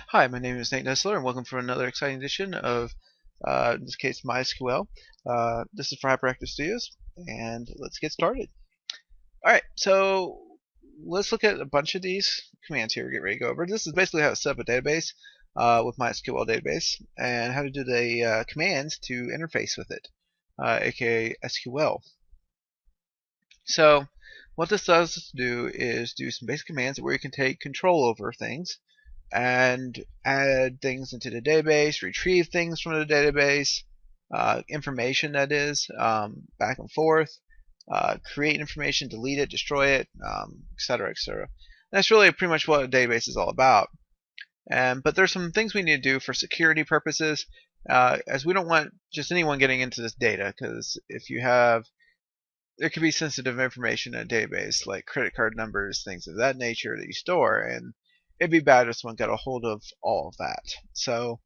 Hi, my name is Nate Nestler, and welcome for another exciting edition of, in this case, mysql. This is for Hyperactive Studios, and let's get started. All right, so let's look at a bunch of these commands here. Get ready to go over. This is basically how to set up a database with MySQL database, and how to do the commands to interface with it, aka SQL. So what this does do is do some basic commands where you can take control over things and add things into the database, retrieve things from the database, information that is, back and forth, create information, delete it, destroy it, etc., etc. That's really pretty much what a database is all about. But there's some things we need to do for security purposes, as we don't want just anyone getting into this data, because if you have there could be sensitive information in a database like credit card numbers, things of that nature that you store, and it'd be bad if someone got a hold of all of that. So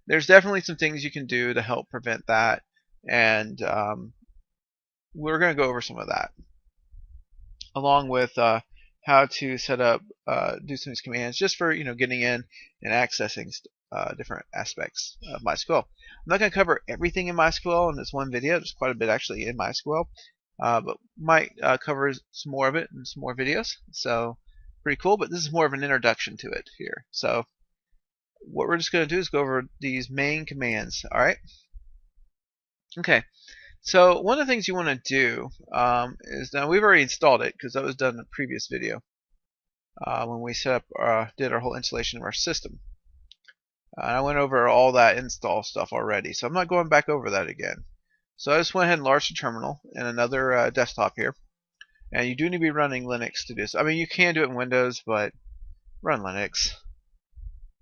there's definitely some things you can do to help prevent that, and we're going to go over some of that, along with how to set up, do some of these commands just for getting in and accessing different aspects of MySQL. I'm not going to cover everything in MySQL in this one video. There's quite a bit actually in MySQL. But might cover some more of it in some more videos. So pretty cool, but this is more of an introduction to it here. So what we're just going to do is go over these main commands. All right. Okay. So one of the things you want to do is, now we've already installed it because that was done in a previous video when we set up, did our whole installation of our system. I went over all that install stuff already, so I'm not going back over that again. So I just went ahead and enlarged the terminal and another desktop here. And you do need to be running Linux to do this. I mean, you can do it in Windows, but run Linux.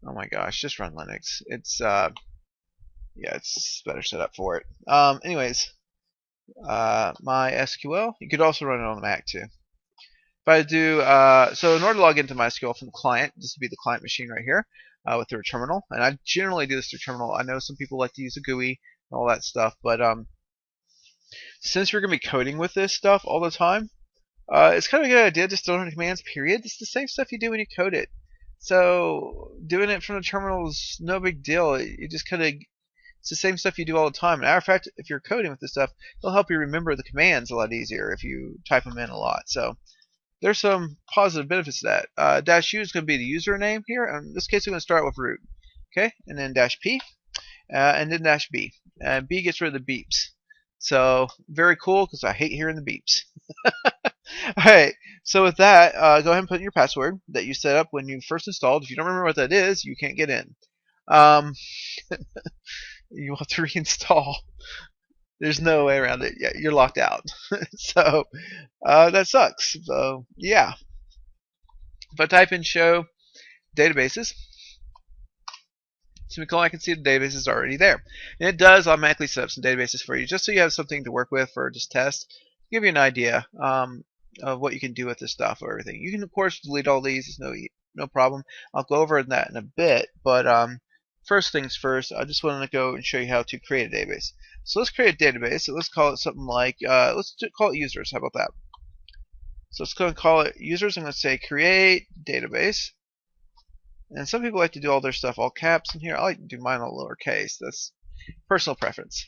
Oh my gosh, just run Linux. It's yeah, it's better set up for it. Anyways, MySQL. You could also run it on the Mac too. If I do, so in order to log into MySQL from the client, this would be the client machine right here with their terminal. And I generally do this through terminal. I know some people like to use a GUI and all that stuff, but since you're going to be coding with this stuff all the time, it's kind of a good idea just to learn commands, period. It's the same stuff you do when you code it. So doing it from the terminal is no big deal. You just kind of, it's the same stuff you do all the time. Matter of fact, if you're coding with this stuff, it'll help you remember the commands a lot easier if you type them in a lot. So there's some positive benefits to that. -u is going to be the username here. In this case, we're going to start with root. Okay, and then -p, and then -b. B gets rid of the beeps. So very cool because I hate hearing the beeps. Alright, so with that, go ahead and put in your password that you set up when you first installed. If you don't remember what that is, you can't get in. You'll have to reinstall. There's no way around it. Yeah, you're locked out. So that sucks. So yeah. If I type in show databases, I can see the database is already there. And it does automatically set up some databases for you just so you have something to work with or just test. Give you an idea of what you can do with this stuff or everything. You can of course delete all these. It's no problem. I'll go over that in a bit, but first things first, I just want to go and show you how to create a database. So let's create a database. So let's call it something like let's call it users. How about that? So let's go and call it users. I'm going to say create database. And some people like to do all their stuff all caps in here. I like to do mine all lowercase. That's personal preference.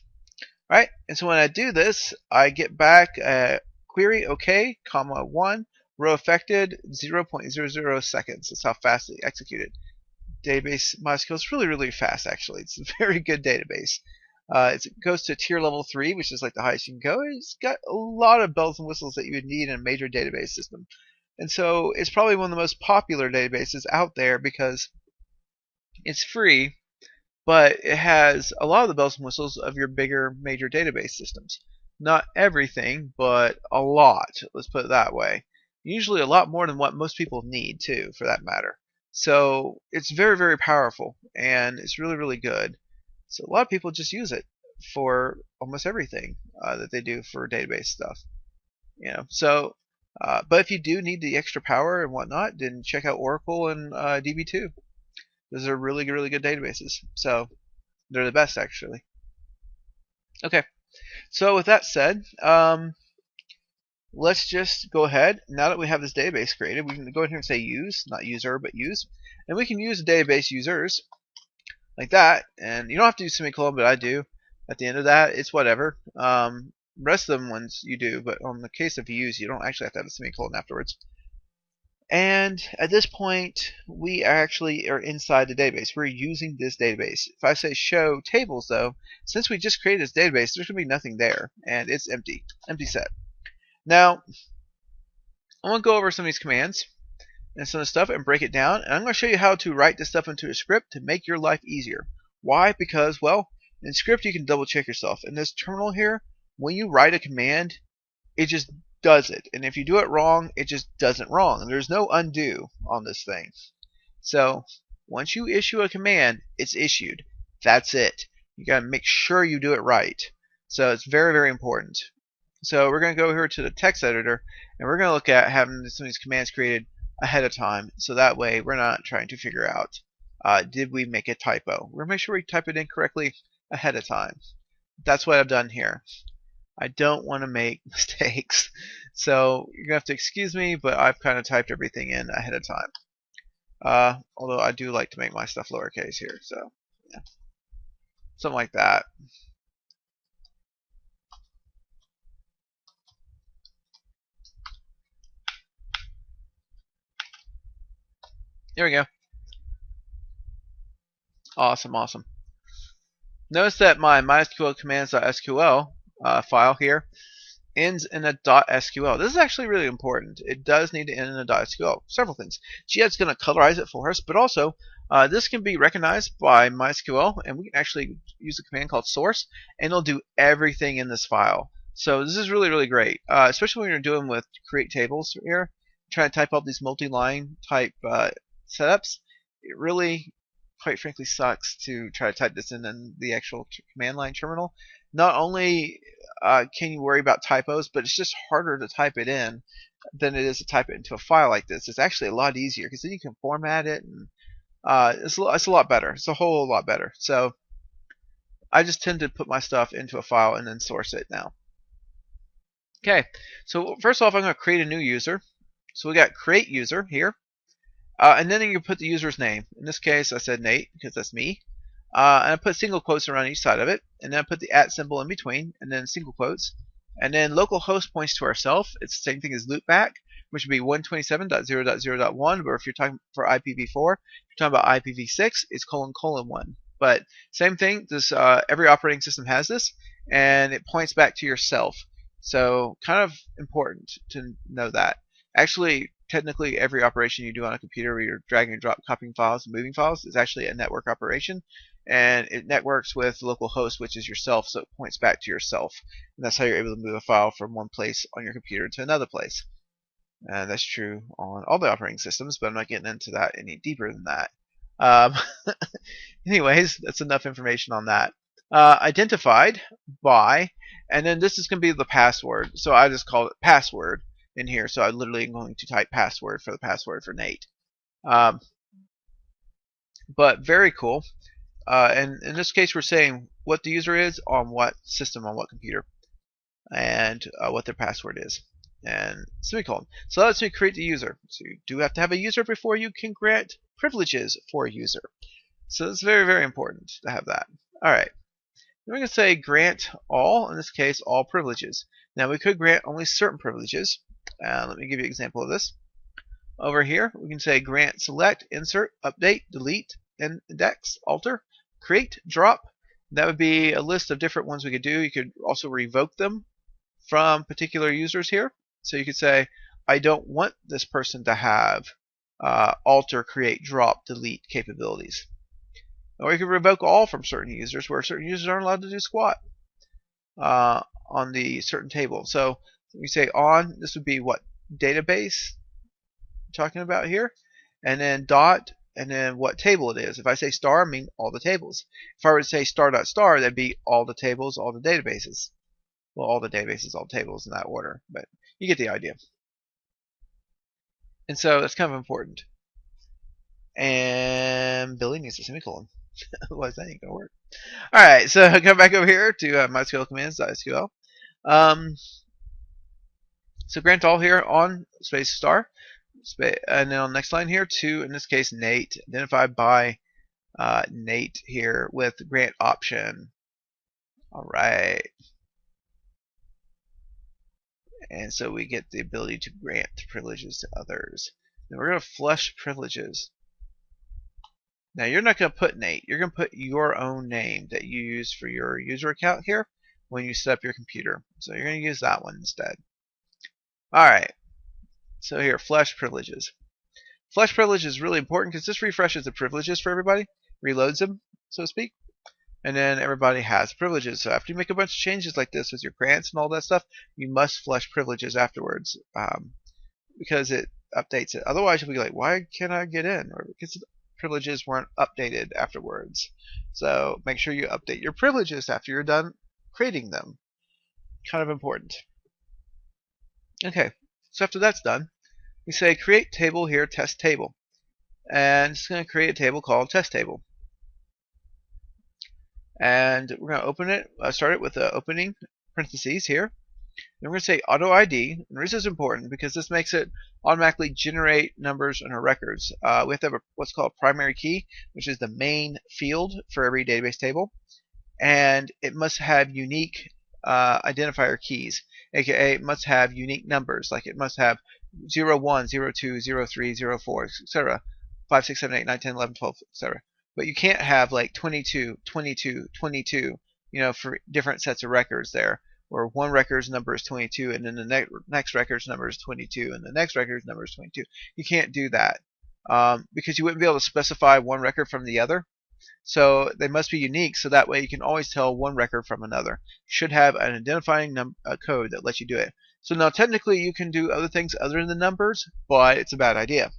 Alright, and so when I do this, I get back query OK, comma 1, row affected 0.00 seconds. That's how fast it executed. Database MySQL is really, really fast actually. It's a very good database. It goes to tier level 3, which is like the highest you can go. It's got a lot of bells and whistles that you would need in a major database system. And so it's probably one of the most popular databases out there because it's free, but it has a lot of the bells and whistles of your bigger major database systems. Not everything, but a lot. Let's put it that way. Usually a lot more than what most people need too, for that matter. So it's very, very powerful, and it's really, really good. So a lot of people just use it for almost everything that they do for database stuff. So but if you do need the extra power and whatnot, then check out Oracle and DB2. Those are really, really good databases. So they're the best, actually. Okay. So with that said, let's just go ahead. Now that we have this database created, we can go ahead and say use, not user, but use. And we can use the database users like that. And you don't have to use semicolon, but I do. At the end of that, it's whatever. Rest of them ones you do, but on the case of use, you don't actually have to have a semicolon afterwards. And at this point, we actually are inside the database. We're using this database. If I say show tables, though, since we just created this database, there's going to be nothing there, and it's empty set. Now, I want to go over some of these commands and some of the stuff and break it down, and I'm going to show you how to write this stuff into a script to make your life easier. Why? Because, well, in script you can double check yourself. In this terminal here, when you write a command, it just does it. And if you do it wrong, it just does it wrong. And there's no undo on this thing. So once you issue a command, it's issued. That's it. You got to make sure you do it right. So it's very, very important. So we're going to go here to the text editor, and we're going to look at having some of these commands created ahead of time. So that way we're not trying to figure out, did we make a typo? We're going to make sure we type it in correctly ahead of time. That's what I've done here. I don't want to make mistakes. So you're going to have to excuse me, but I've kind of typed everything in ahead of time. Although I do like to make my stuff lowercase here. So yeah, something like that. There we go. Awesome, awesome. Notice that my mysql commands.sql file here ends in a .sql. This is actually really important. It does need to end in a .sql. Several things. Ged's going to colorize it for us, but also this can be recognized by MySQL, and we can actually use a command called source, and it'll do everything in this file. So this is really, really great, especially when you're doing with create tables here. Trying to type out these multi-line type setups. It really, quite frankly, sucks to try to type this in the actual command line terminal. Not only can you worry about typos, but it's just harder to type it in than it is to type it into a file like this. It's actually a lot easier because then you can format it, and it's a lot better. It's a whole lot better. So I just tend to put my stuff into a file and then source it now. Okay, so first off, I'm going to create a new user. So we got create user here. And then you put the user's name. In this case, I said Nate because that's me. And I put single quotes around each side of it. And then I put the @ symbol in between, and then single quotes. And then localhost points to ourself. It's the same thing as loopback, which would be 127.0.0.1. But if you're talking for IPv4, if you're talking about IPv6, it's : :1. But same thing. This every operating system has this, and it points back to yourself. So kind of important to know that. Actually, technically, every operation you do on a computer where you're dragging and drop, copying files and moving files is actually a network operation. And it networks with localhost, which is yourself, so it points back to yourself. And that's how you're able to move a file from one place on your computer to another place. And that's true on all the operating systems, but I'm not getting into that any deeper than that. Anyways, that's enough information on that. Identified by, and then this is going to be the password. So I just call it password in here. So I literally am going to type password for the password for Nate. But very cool. And in this case, we're saying what the user is on what system, on what computer, and what their password is, and semicolon. So that lets me create the user. So you do have to have a user before you can grant privileges for a user. So it's very, very important to have that. All right. Then we're going to say grant all, in this case, all privileges. Now we could grant only certain privileges. Let me give you an example of this. Over here, we can say grant, select, insert, update, delete, index, alter, create, drop. That would be a list of different ones we could do. You could also revoke them from particular users here. So you could say, I don't want this person to have alter, create, drop, delete capabilities. Or you could revoke all from certain users, where certain users aren't allowed to do squat on the certain table. So we say on, this would be what database we're talking about here, and then dot, and then what table it is. If I say star, I mean all the tables. If I were to say star.star, that'd be all the tables, all the databases. Well, all the databases, all the tables in that order, but you get the idea. And so that's kind of important. And Billy needs a semicolon. Otherwise, that ain't going to work. All right, so come back over here to mysql commands.sql. So grant all here on space star, and then on the next line here to, in this case, Nate, identified by Nate here with grant option. All right. And so we get the ability to grant privileges to others. Then we're going to flush privileges. Now you're not going to put Nate. You're going to put your own name that you use for your user account here when you set up your computer. So you're going to use that one instead. Alright, so here, flush privileges. Flush privilege is really important because this refreshes the privileges for everybody, reloads them, so to speak, and then everybody has privileges. So after you make a bunch of changes like this with your grants and all that stuff, you must flush privileges afterwards because it updates it. Otherwise, you'll be like, why can't I get in? Or because the privileges weren't updated afterwards. So make sure you update your privileges after you're done creating them. Kind of important. Okay, so after that's done, we say create table here, test table. And it's going to create a table called test table. And we're going to open it, start it with the opening parentheses here. Then we're going to say auto ID. And this is important because this makes it automatically generate numbers in our records. We have to have what's called primary key, which is the main field for every database table. And it must have unique identifier keys, aka it must have unique numbers, like it must have 0, 1, 0, 2, 0, 3, 0, 4, etc. 5, 6, 7, 8, 9, 10, 11, 12, etc. But you can't have like 22, 22, 22, you know, for different sets of records there, where one record's number is 22 and then the next record's number is 22 and the next record's number is 22. You can't do that because you wouldn't be able to specify one record from the other. So they must be unique, so that way you can always tell one record from another. You should have an identifying code that lets you do it. So now technically you can do other things other than the numbers, but it's a bad idea.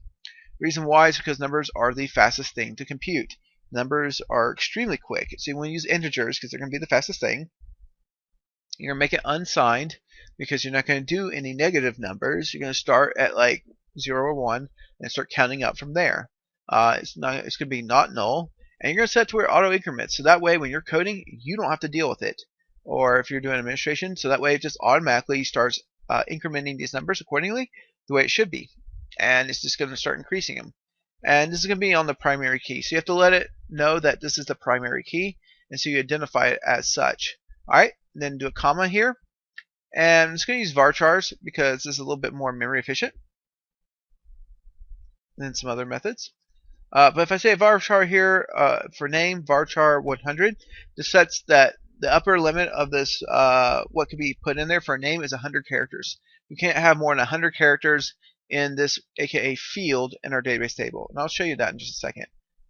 The reason why is because numbers are the fastest thing to compute. Numbers are extremely quick, so you want to use integers because they're going to be the fastest thing. You're going to make it unsigned because you're not going to do any negative numbers. You're going to start at like 0 or 1 and start counting up from there. It's going to be not null. And you're going to set it to where auto increments, so that way when you're coding, you don't have to deal with it. Or if you're doing administration, so that way it just automatically starts incrementing these numbers accordingly the way it should be. And it's just going to start increasing them. And this is going to be on the primary key. So you have to let it know that this is the primary key, and so you identify it as such. Alright, then do a comma here. And I'm just going to use varchars because this is a little bit more memory efficient than some other methods. But if I say varchar here for name, varchar 100, this sets that the upper limit of this, what could be put in there for a name is 100 characters. You can't have more than 100 characters in this aka field in our database table. And I'll show you that in just a second,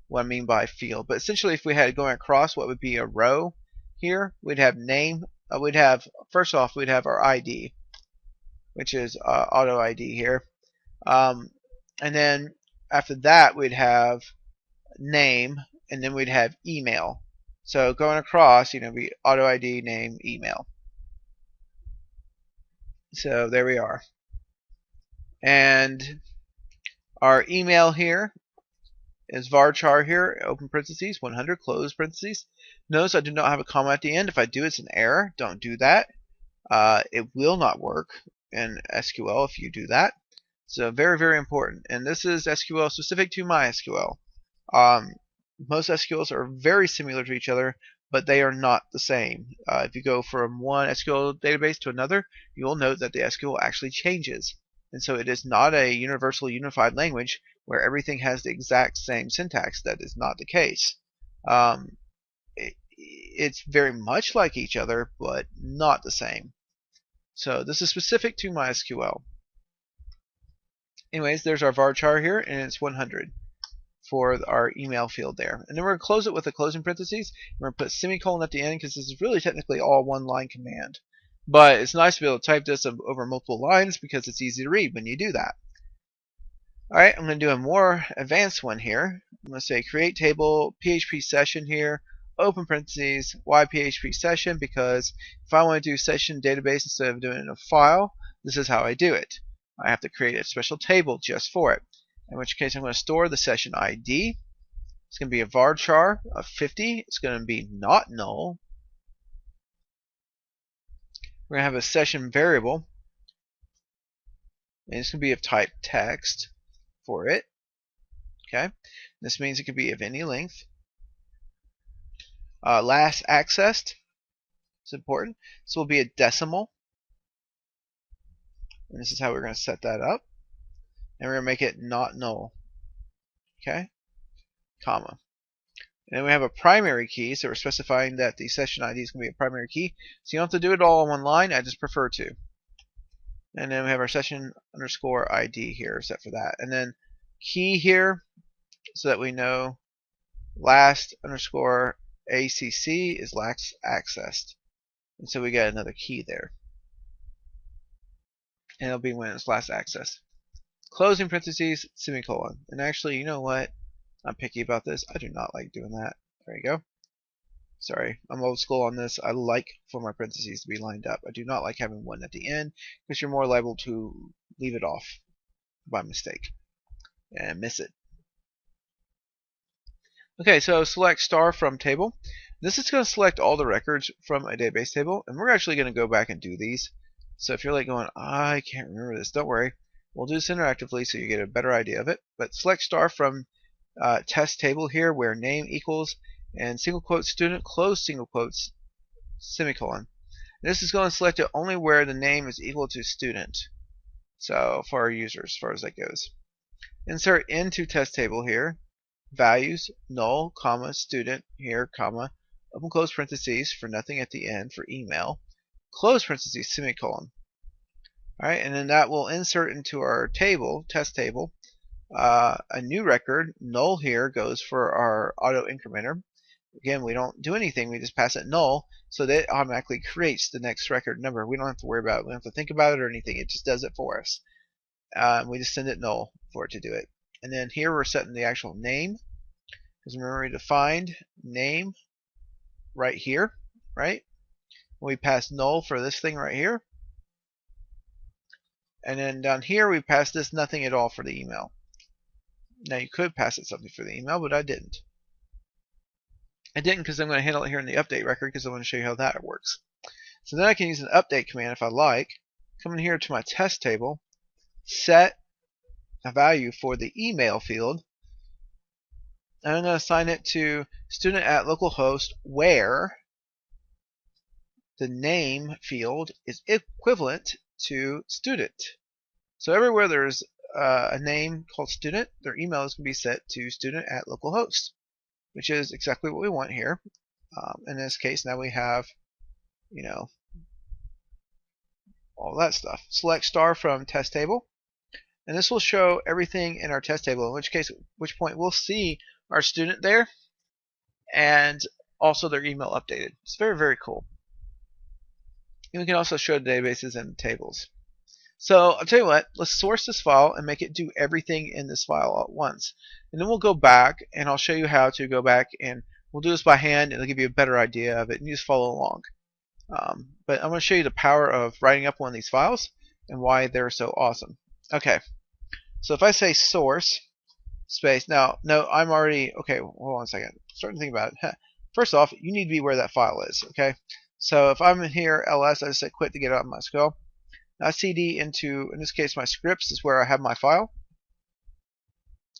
what I mean by field. But essentially if we had going across what would be a row here, we'd have name, first off, we'd have our ID, which is auto ID here. And then after that, we'd have name, and then we'd have email. So going across, you know, be auto ID, name, email. So there we are. And our email here is varchar here, open parentheses, 100, close parentheses. Notice I do not have a comma at the end. If I do, it's an error. Don't do that. It will not work in SQL if you do that. So very, very important. And this is SQL specific to MySQL. Most SQLs are very similar to each other, but they are not the same. If you go from one SQL database to another, you will note that the SQL actually changes. And so it is not a universal unified language where everything has the exact same syntax. That is not the case. It's very much like each other, but not the same. So this is specific to MySQL. Anyways, there's our varchar here, and it's 100 for our email field there. And then we're going to close it with a closing parentheses. We're going to put semicolon at the end because this is really technically all one line command. But it's nice to be able to type this over multiple lines because it's easy to read when you do that. Alright, I'm going to do a more advanced one here. I'm going to say create table, PHP session here, open parentheses, why PHP session? Because if I want to do session database instead of doing it in a file, this is how I do it. I have to create a special table just for it. In which case I'm going to store the session ID. It's going to be a varchar of 50. It's going to be not null. We're going to have a session variable. and it's going to be of type text for it. Okay, this means it could be of any length. Last accessed is important. This will be a decimal, and this is how we're going to set that up. And we're going to make it not null. Okay, comma. And then we have a primary key, so we're specifying that the session ID is going to be a primary key. So you don't have to do it all in one line, I just prefer to. And then we have our session underscore ID here set for that. And then key here, so that we know last underscore ACC is last accessed. And so we get another key there. And it'll be when it's last accessed. Closing parentheses, semicolon. And actually, you know what? I'm picky about this. I do not like doing that. There you go. Sorry, I'm old school on this. I like for my parentheses to be lined up. I do not like having one at the end because you're more liable to leave it off by mistake and miss it. Okay, so select star from table. This is going to select all the records from a database table, and we're actually going to go back and do these. So if you're like going, I can't remember this, don't worry. We'll do this interactively so you get a better idea of it. But select star from test table here where name equals and single quote student, close single quotes, semicolon. And this is going to select it only where the name is equal to student. So for our users, as far as that goes. Insert into test table here. Values, null, comma, student, here, comma, open close parentheses for nothing at the end for email, close parentheses, semicolon. Alright, and then that will insert into our table, test table, a new record. Null here goes for our auto incrementer. Again, we don't do anything, we just pass it null, so that it automatically creates the next record number. We don't have to worry about it, we don't have to think about it or anything, it just does it for us. We just send it null for it to do it. And then here we're setting the actual name, because remember we defined name right here, right? We pass null for this thing right here. And then down here we pass this nothing at all for the email. Now you could pass it something for the email, but I didn't. I didn't because I'm going to handle it here in the update record because I want to show you how that works. So then I can use an update command if I like. Come in here to my test table, set a value for the email field, and I'm going to assign it to student at localhost where the name field is equivalent to student. So everywhere there's a name called student, their email is going to be set to student at localhost, which is exactly what we want here. In this case, now we have, you know, all that stuff. Select star from test table, and this will show everything in our test table, in which point we'll see our student there and also their email updated. It's very, very cool. And we can also show databases and tables. So I'll tell you what, let's source this file and make it do everything in this file at once. And then we'll go back and I'll show you how to go back, and we'll do this by hand and it'll give you a better idea of it, and you just follow along. But I'm going to show you the power of writing up one of these files and why they're so awesome. Okay, so if I say source space, now, no, I'm already, okay, hold on a second. Starting to think about it. First off, you need to be where that file is, okay? So if I'm in here, ls, I just say quit to get out of mysql. Now cd into, in this case, my scripts is where I have my file.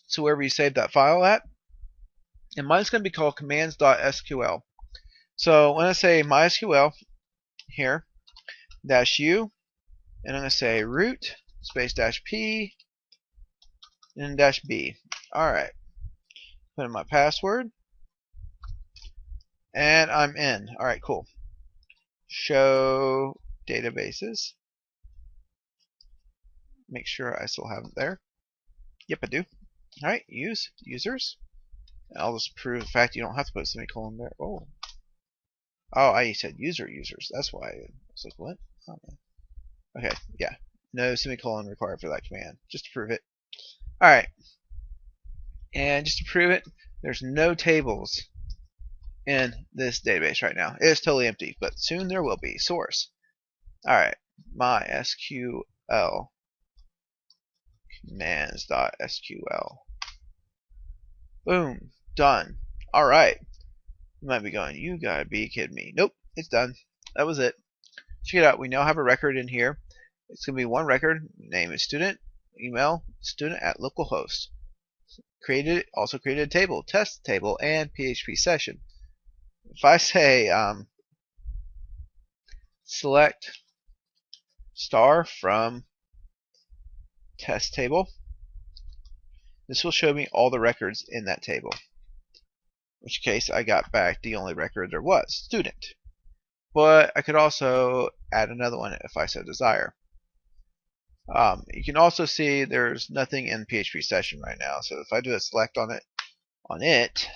So wherever you save that file at. And mine's going to be called commands.sql. So when I say mysql here, -u, and I'm going to say root space -p and -b. Alright. Put in my password. And I'm in. Alright, cool. Show databases. Make sure I still have it there. Yep, I do. Alright, use users. And I'll just prove the fact you don't have to put a semicolon there. Oh, I said users. That's why I was like, what? Oh, okay, yeah. No semicolon required for that command. Just to prove it. Alright. And just to prove it, there's no tables in this database right now. It is totally empty, but soon there will be. Source. Alright. MySQL. Commands.sql. Boom. Done. Alright. You might be going, you gotta be kidding me. Nope, it's done. That was it. Check it out. We now have a record in here. It's going to be one record. Name is student. Email student at localhost. Also created a table, test table, and PHP session. If I say select star from test table, this will show me all the records in that table. In which case I got back the only record there was, student. But I could also add another one if I so desire. You can also see there's nothing in PHP session right now. So if I do a select on it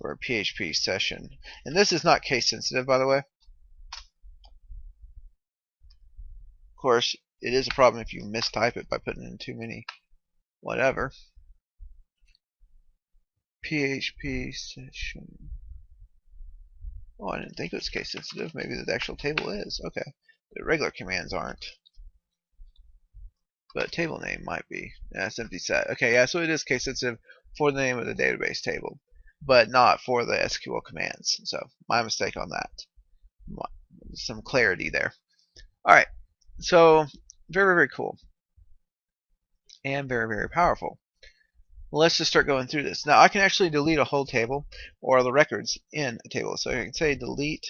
for a PHP session, and this is not case sensitive, by the way. Of course, it is a problem if you mistype it by putting in too many whatever. PHP session. Oh, I didn't think it was case sensitive. Maybe the actual table is. Okay. The regular commands aren't. But table name might be. That's empty set. Okay, yeah, so it is case sensitive for the name of the database table, but not for the SQL commands. So my mistake on that. Some clarity there. Alright, so very, very cool. And very, very powerful. Well, let's just start going through this. Now I can actually delete a whole table or the records in a table. So I can say delete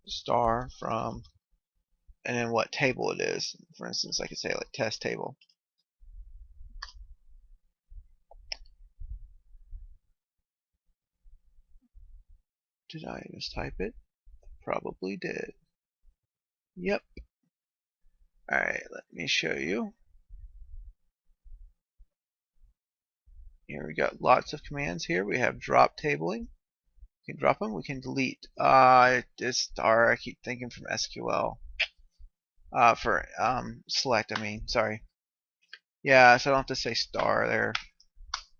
star from, and then what table it is. For instance, I could say like test table. Did I mistype it? Probably did. Yep. Alright, let me show you. Here we got lots of commands here. We have drop tabling. We can drop them. We can delete. This star I keep thinking from SQL. For select, I mean, sorry. Yeah, so I don't have to say star there.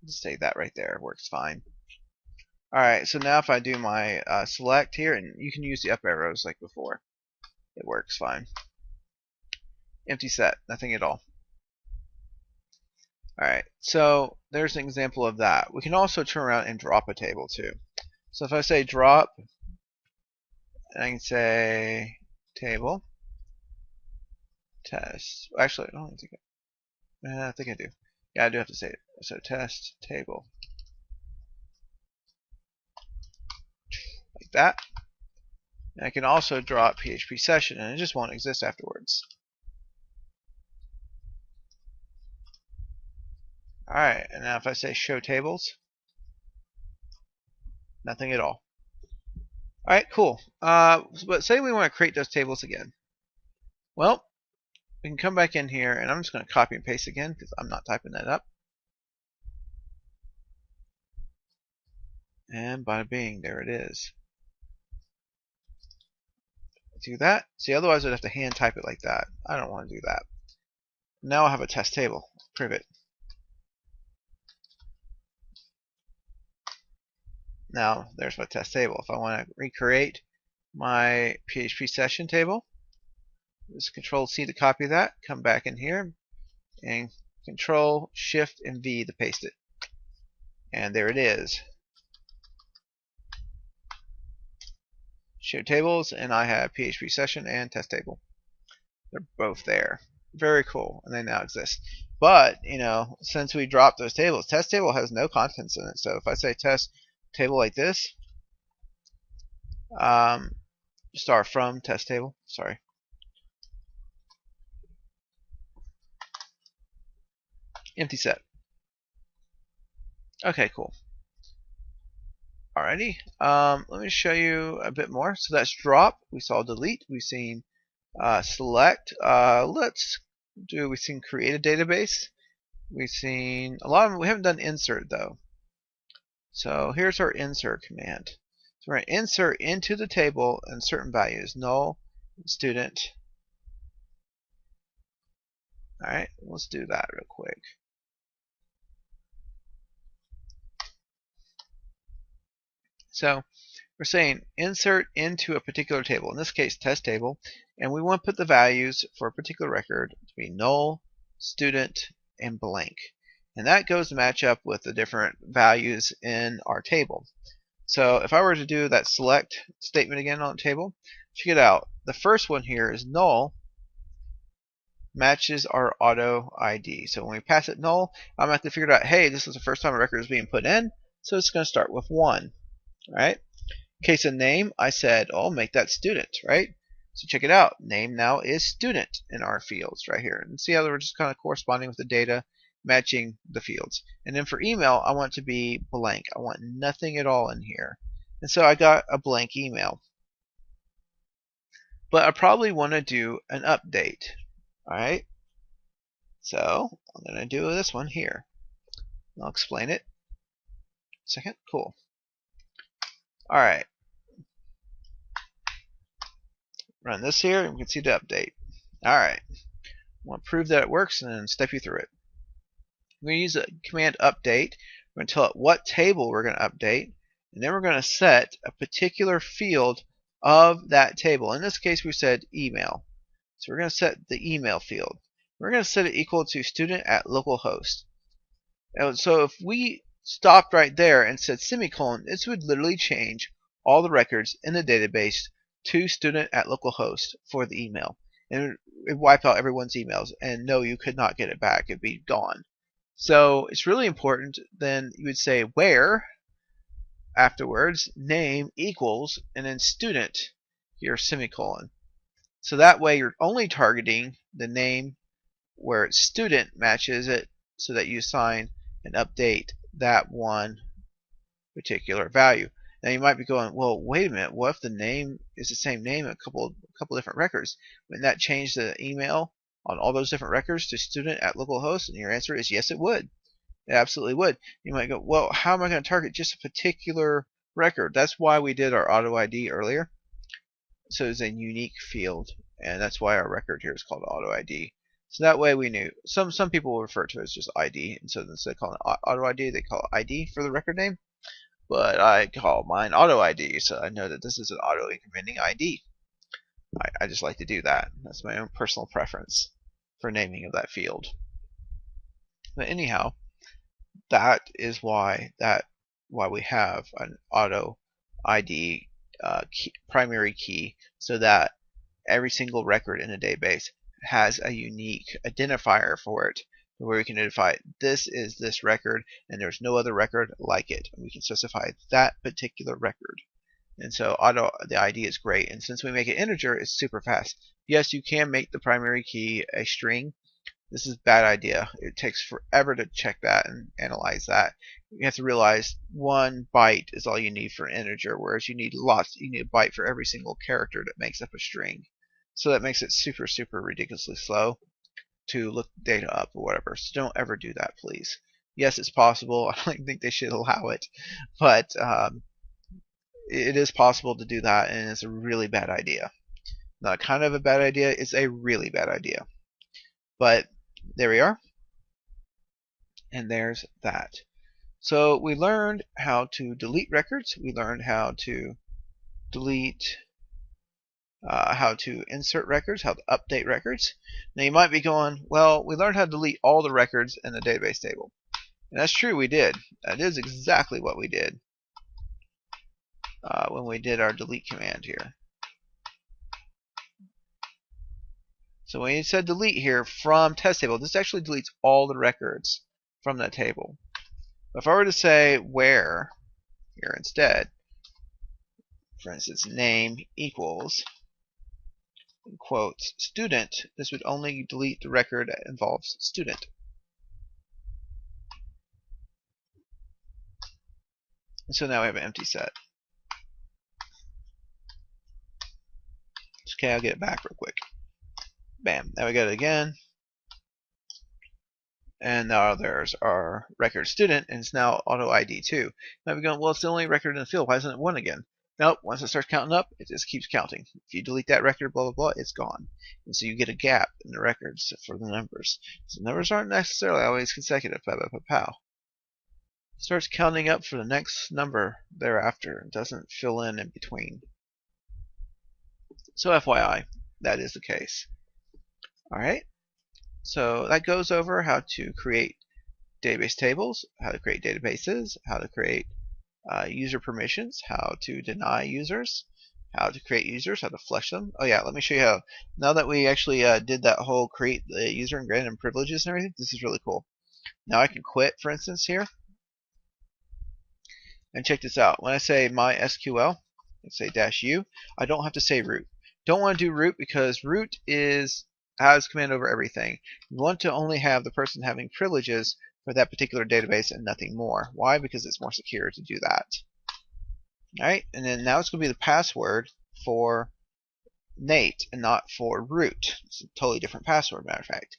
Just say that right there. Works fine. Alright, so now if I do my select here, and you can use the up arrows like before. It works fine. Empty set, nothing at all. Alright, so there's an example of that. We can also turn around and drop a table too. So if I say drop, and I can say table, test. Actually, I don't think I think I do. Yeah, I do have to say it. So test table. Like that. And I can also drop PHP session, and it just won't exist afterwards. Alright, and now if I say show tables, nothing at all. Alright, cool. But say we want to create those tables again. Well, we can come back in here, and I'm just going to copy and paste again because I'm not typing that up. And bada bing, there it is. Do that. See, otherwise I'd have to hand type it like that. I don't want to do that. Now I have a test table. Prove it. Now there's my test table. If I want to recreate my PHP session table, just Control C to copy that. Come back in here and Control Shift and V to paste it. And there it is. Show tables, and I have PHP session and test table. They're both there. Very cool, and they now exist. But, you know, since we dropped those tables, test table has no contents in it. So if I say test table like this, star from test table, sorry. Empty set. Okay, cool. Alrighty, let me show you a bit more. So that's drop. We saw delete. We've seen select. We've seen create a database. We've seen a lot of them. We haven't done insert though. So here's our insert command. So we're going to insert into the table and certain values, null, student. Alright, let's do that real quick. So we're saying insert into a particular table, in this case test table, and we want to put the values for a particular record to be null, student, and blank. And that goes to match up with the different values in our table. So if I were to do that select statement again on the table, check it out. The first one here is null matches our auto ID. So when we pass it null, I'm going to have to figure out, hey, this is the first time a record is being put in, so it's going to start with 1. Right? In case of name, I said, oh, make that student, right? So check it out. Name now is student in our fields right here. And see how we're just kind of corresponding with the data, matching the fields. And then for email, I want it to be blank. I want nothing at all in here. And so I got a blank email. But I probably want to do an update. Alright? So I'm going to do this one here. I'll explain it. Second. Cool. Alright. Run this here, and we can see the update. Alright. I want to prove that it works and then step you through it. We're going to use the command update. We're going to tell it what table we're going to update, and then we're going to set a particular field of that table. In this case, we said email. So we're going to set the email field. We're going to set it equal to student at localhost. And so if we stopped right there and said semicolon, this would literally change all the records in the database to student at localhost for the email. And it would wipe out everyone's emails, and no, you could not get it back. It'd be gone. So it's really important. Then you would say where afterwards name equals and then student here semicolon. So that way you're only targeting the name where student matches it, so that you assign and update that one particular value. Now you might be going, well, wait a minute, what if the name is the same name in a couple different records? Wouldn't that change the email on all those different records to student at localhost? And your answer is yes, it would. It absolutely would. You might go, well, how am I going to target just a particular record? That's why we did our auto ID earlier. So it's a unique field, and that's why our record here is called auto ID. So that way we knew. Some people will refer to it as just ID, and so instead of calling it auto ID, they call it ID for the record name. But I call mine auto ID, so I know that this is an auto incrementing ID. I just like to do that. That's my own personal preference for naming of that field. But anyhow, that is why we have an auto ID primary key, so that every single record in a database has a unique identifier for it, where we can identify this is this record and there's no other record like it. We can specify that particular record. And so the ID is great, and since we make it integer, it's super fast. Yes, you can make the primary key a string. This is a bad idea. It takes forever to check that and analyze that. You have to realize 1 byte is all you need for an integer, whereas you need lots. You need a byte for every single character that makes up a string. So that makes it super, super ridiculously slow to look data up or whatever. So don't ever do that, please. Yes, it's possible. I don't think they should allow it, but it is possible to do that, and it's a really bad idea. Not kind of a bad idea, it's a really bad idea. But there we are, and there's that. So we learned how to delete records. We learned how to delete, how to insert records, how to update records. Now you might be going, well, we learned how to delete all the records in the database table. And that's true, we did. That is exactly what we did when we did our delete command here. So when you said delete here from test table, this actually deletes all the records from that table. But if I were to say where here instead, for instance, name equals, in quotes, student, this would only delete the record that involves student. And so now we have an empty set. Okay, I'll get it back real quick. Bam, now we got it again. And now there's our record student, and it's now auto ID too. Now we're going, well, it's the only record in the field. Why isn't it 1 again? Nope, once it starts counting up, it just keeps counting. If you delete that record, blah, blah, blah, it's gone. And so you get a gap in the records for the numbers. So numbers aren't necessarily always consecutive. Pow, pow, pow, pow. It starts counting up for the next number thereafter. It doesn't fill in between. So FYI, that is the case. Alright, so that goes over how to create database tables, how to create databases, how to create user permissions, how to deny users, how to create users, how to flush them. Oh yeah, let me show you how. Now that we actually did that whole create the user and grant them privileges and everything, this is really cool. Now I can quit, for instance, here. And check this out. When I say mysql, let's say -u, I don't have to say root. Don't want to do root because root has command over everything. You want to only have the person having privileges for that particular database and nothing more. Why? Because it's more secure to do that. Alright, and then now it's going to be the password for Nate and not for root. It's a totally different password, matter of fact.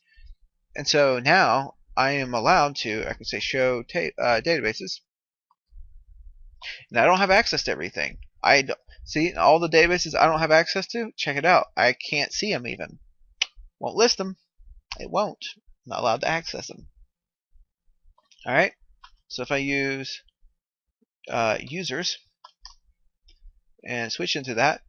And so now I am allowed to, I can say show databases. And I don't have access to everything. See all the databases I don't have access to. Check it out. I can't see them even. Won't list them. It won't. I'm not allowed to access them. All right. So if I use users and switch into that,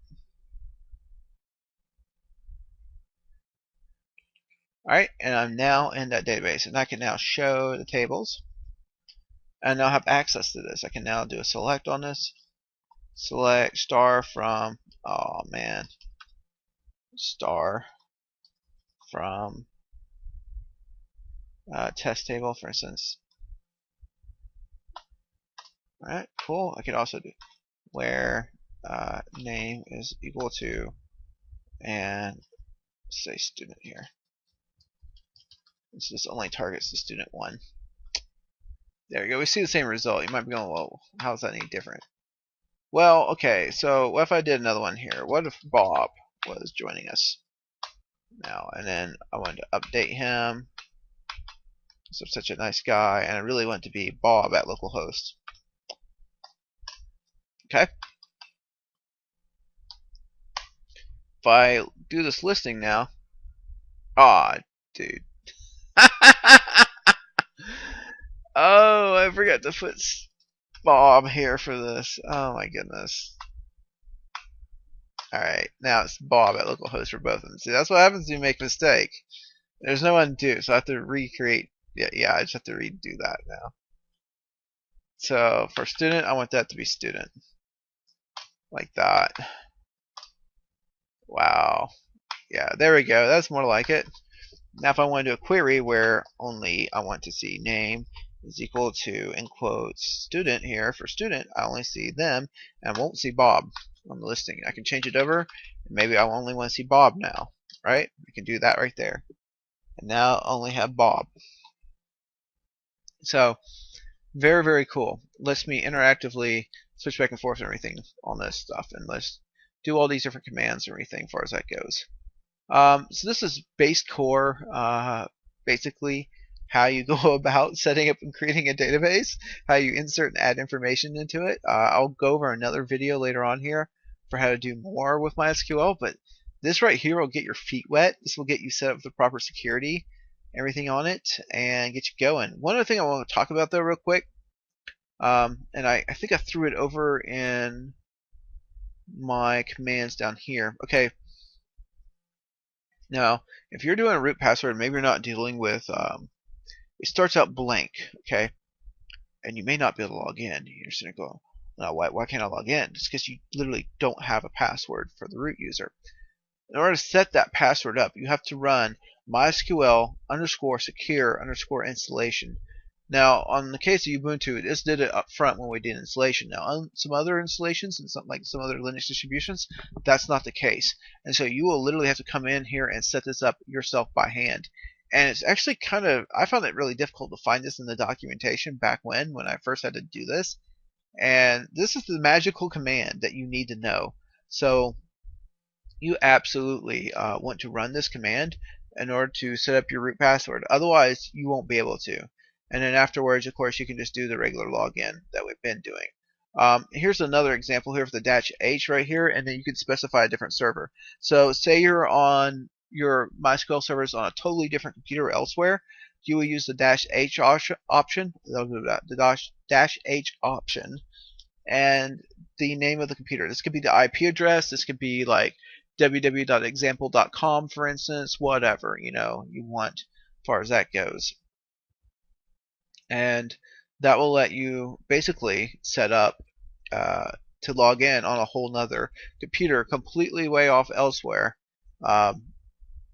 all right, and I'm now in that database, and I can now show the tables. And now have access to this. I can now do a select on this. Select star from, oh man, star from test table, for instance. Alright, cool. I could also do where name is equal to, and say student here. This only targets the student one. There we go. We see the same result. You might be going, well, how is that any different? Well, okay, so what if I did another one here? What if Bob was joining us now, and then I wanted to update him. So such a nice guy, and I really want to be Bob at localhost. Okay. If I do this listing now, aw, dude. Oh, I forgot to put Bob here for this. Oh my goodness. Alright, now it's Bob at localhost for both of them. See, that's what happens when you make a mistake. There's no undo, so I have to recreate. Yeah, I just have to redo that now. So for student, I want that to be student. Like that. Wow. Yeah, there we go. That's more like it. Now if I want to do a query where only I want to see name is equal to, in quotes, student here, for student, I only see them and won't see Bob on the listing. I can change it over, and maybe I only want to see Bob now, right? I can do that right there. And now I only have Bob. So, very, very cool. Lets me interactively switch back and forth and everything on this stuff, and let's do all these different commands and everything as far as that goes. So this is base core, basically how you go about setting up and creating a database, how you insert and add information into it. I'll go over another video later on here for how to do more with MySQL, but this right here will get your feet wet. This will get you set up with the proper security, everything on it, and get you going. One other thing I want to talk about though real quick, and I think I threw it over in my commands down here. Okay. Now, if you're doing a root password, maybe you're not dealing with, it starts out blank, okay? And you may not be able to log in. You're just going to go, no, why can't I log in? It's because you literally don't have a password for the root user. In order to set that password up, you have to run mysql _secure _installation. Now, on the case of Ubuntu, this did it up front when we did installation. Now, on some other installations and some other Linux distributions, that's not the case. And so you will literally have to come in here and set this up yourself by hand. And it's actually kind of, I found it really difficult to find this in the documentation back when I first had to do this. And this is the magical command that you need to know. So you absolutely want to run this command in order to set up your root password. Otherwise, you won't be able to. And then afterwards, of course, you can just do the regular login that we've been doing. Here's another example here for the -h right here, and then you can specify a different server. So say you're on your MySQL servers on a totally different computer elsewhere, you will use the -h option, the -h option, and the name of the computer. This could be the IP address. This could be like www.example.com, for instance, whatever you want as far as that goes. And that will let you basically set up to log in on a whole nother computer completely way off elsewhere, um,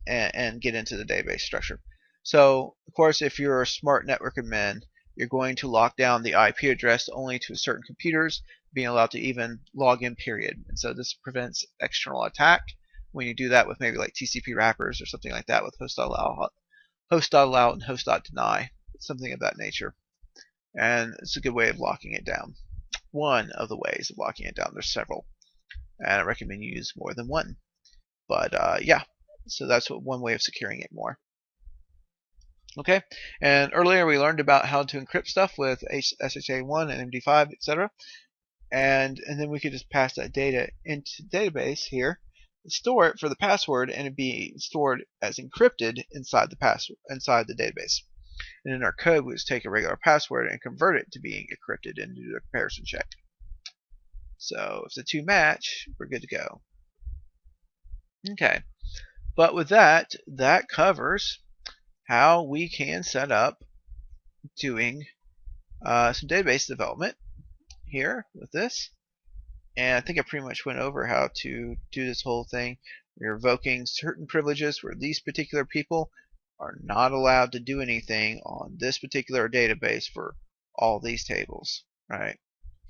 and get into the database structure. So, of course, if you're a smart network admin, you're going to lock down the IP address only to certain computers being allowed to even log in, period. And so this prevents external attack when you do that with maybe like TCP wrappers or something like that with host.allow and host.deny, something of that nature. And it's a good way of locking it down. One of the ways of locking it down. There's several, and I recommend you use more than one. But yeah, so that's one way of securing it more. Okay, and earlier we learned about how to encrypt stuff with SHA-1 and MD5, etc. And then we could just pass that data into the database here, store it for the password, and it'd be stored as encrypted inside the database. And in our code, we just take a regular password and convert it to being encrypted and do the comparison check. So if the two match, we're good to go. Okay, but with that covers how we can set up doing some database development here with this. And I think I pretty much went over how to do this whole thing. We're revoking certain privileges where these particular people are not allowed to do anything on this particular database for all these tables, right?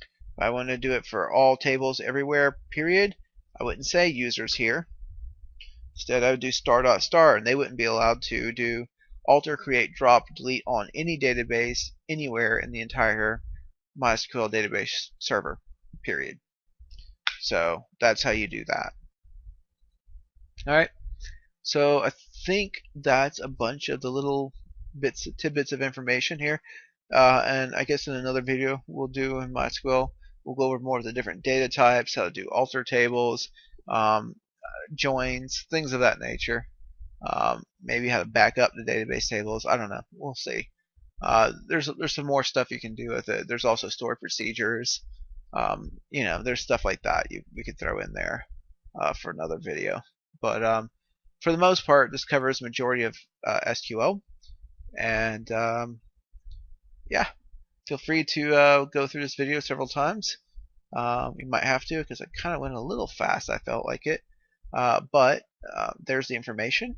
If I want to do it for all tables everywhere, period, I wouldn't say users here. Instead, I would do star.star, and they wouldn't be allowed to do alter, create, drop, delete on any database anywhere in the entire MySQL database server, period. So that's how you do that. Alright, so I think that's a bunch of the little tidbits of information here. And I guess in another video we'll do in MySQL, we'll go over more of the different data types, how to do alter tables, joins, things of that nature. Maybe how to back up the database tables. I don't know. We'll see. There's some more stuff you can do with it. There's also stored procedures. You know, there's stuff like that we could throw in there for another video. But for the most part, this covers the majority of SQL. And yeah, feel free to go through this video several times. You might have to, because I kind of went a little fast. I felt like it. But there's the information,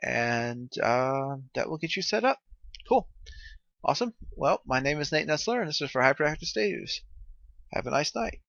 and that will get you set up. Cool. Awesome. Well, my name is Nate Nestler, and this is for Hyperactive Studios. Have a nice night.